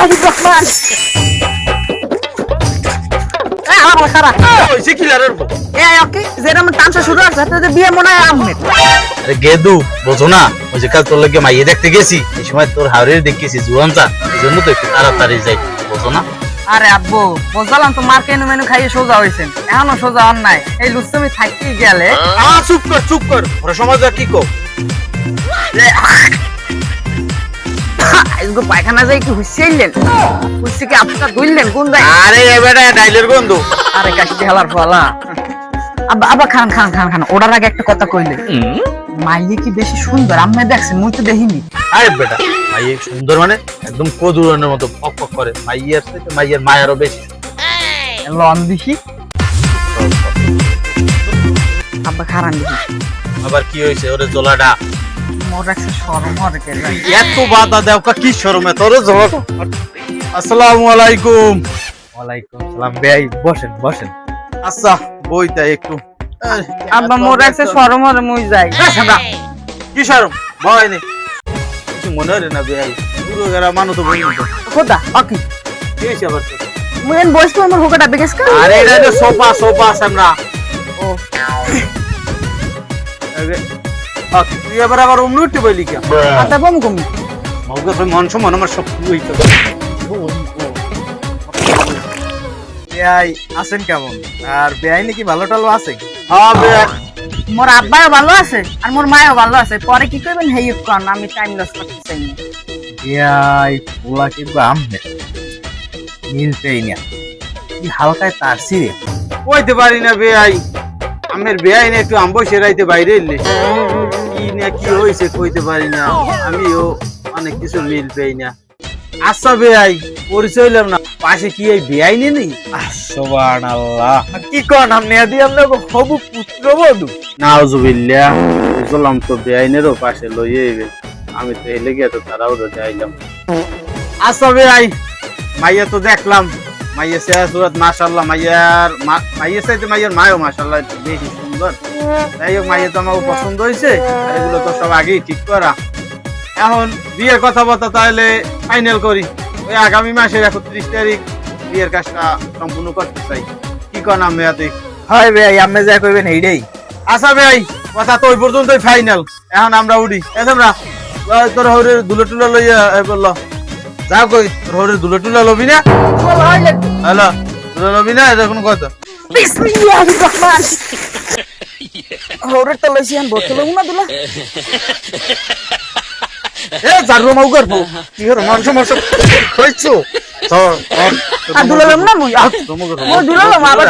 বিসমিল্লাহির রহমান আমার খারা হইছে কি লারের ওকে যেরকম টানসা শুরু আছে তাতে বিয়ে মনে হয় আহমেদ আরে গেদু বোঝো না ওই যে কাল তোর লাগে মাইয়ে দেখতে গেছি এই সময় তোর হাওরের দেখেছি জুয়ানটা এইজন্য তো একটু তাড়াতাড়ি যাই বোঝো না আরে আব্বু বুঝলাম তো মার্কেনু মেনু খাইয়ে সোজা হইছেন এখনো সোজা হন নাই এই লুচ্ছমি থাকি গেলে চুপ কর ওরা সমাজে কি কো আজকে পায়খানা যাই কি হুইছেইলেন হুইছে কি আপনারা দুইলেন কোন যাই আরে এবারে ডাইলের গন্ধ আরে কাটি হেলার ফলা আব্বা আব্বা খান ওটার আগে একটা কথা কইলে মাইয়ে কি বেশি সুন্দর আমি দেখছেন মুই তো দেখিনি আরে বেটা মাইয়ে সুন্দর মানে একদম কদুরনের মতো পক পক করে মাইয়ের সাথে মাইয়ের মায়েরও বেশি লন দেখি আব্বা খারান দেখি আবার কি হইছে ওরে জলাডা মোর একটা শরম হরে কে এত বাধা দেও কি শরমে তোরে জল আসসালামু আলাইকুম ওয়ালাইকুম সালাম বেই বসেন আচ্ছা বইতা একটু আব্বা মোর একটা শরম হরে মুই যাই কি শরম ভয় নেই কিছু মনে হয় না বেই পুরো গেরা মানুষ তো বই খোদা ওকে কি হইছে আবার তোর? মুই এন বসতো আমার হোকাটা বেগেস কা আরে এটা তো সোফা সামনা ও তুই এবার আবার অমনি উঠতে বলি কে আটা বম কম মৌকে তো মন সম্মান আমার সব হইতো বেআই আছেন কেমন আর বেআই নাকি ভালো টালো আছে হ্যাঁ বেআই মোর আব্বাও ভালো আছে আর মোর মাও ভালো আছে পরে কি কইবেন হেই কোন আমি টাইম লস করতে চাই না বেআই পোলা কিন্তু আমনে মিলতেই না কি হালকায় তার সিরে কইতে পারি না বেআই আমের বেআই না একটু আম্বই সেরাইতে বাইরে এলে কি না কি হইছে কইতে পারি না আমিও অনেক কিছু মিল পেই না আচ্ছা বেআই পরিচয় হইলাম না পাশে কি এই বেআই নেই সুবহানাল্লাহ কি কোন আমনে আদি আমনে হবু পুত্রবধূ নাউজুবিল্লাহ বুঝলাম তো বেআইনেরও পাশে লইয়ে আইবে আমি তো এলে গিয়ে তো তারাও রোজে আইলাম আচ্ছা বেআই মাইয়া তো দেখলাম মাইয়া সে সুরত মাশাআল্লাহ মাইয়া চাইতে মাইয়ার মায়ও মাশাআল্লাহ বেশি সুন্দর তাই হোক মাইয়া তো আমার পছন্দ হয়েছে আর এগুলো তো সব আগেই ঠিক করা এখন বিয়ের কথাবার্তা তাহলে ফাইনাল করি ওই আগামী মাসের 31 তারিখ বিয়ের কাজটা সম্পূর্ণ করতে চাই কি কোন আমি আতে হয় ভাই আমি যা কইবেন এইটাই আচ্ছা ভাই কথা তো ওই পর্যন্তই ফাইনাল এখন আমরা উড়ি আমরা তোর হরে দুলো টুলা লইয়া বললো যাও কই তোর হরে দুলো টুলা লবি না হ্যালো দুলো লবি না এটা কোনো কথা বিসমিল্লাহির রহমান হরে তো লইছিন বোতল না দুলা এ জারু মাউ করবো কি হর মানুষ মানুষ কইছো তো আর দুলালাম না মুই দুলালাম আবার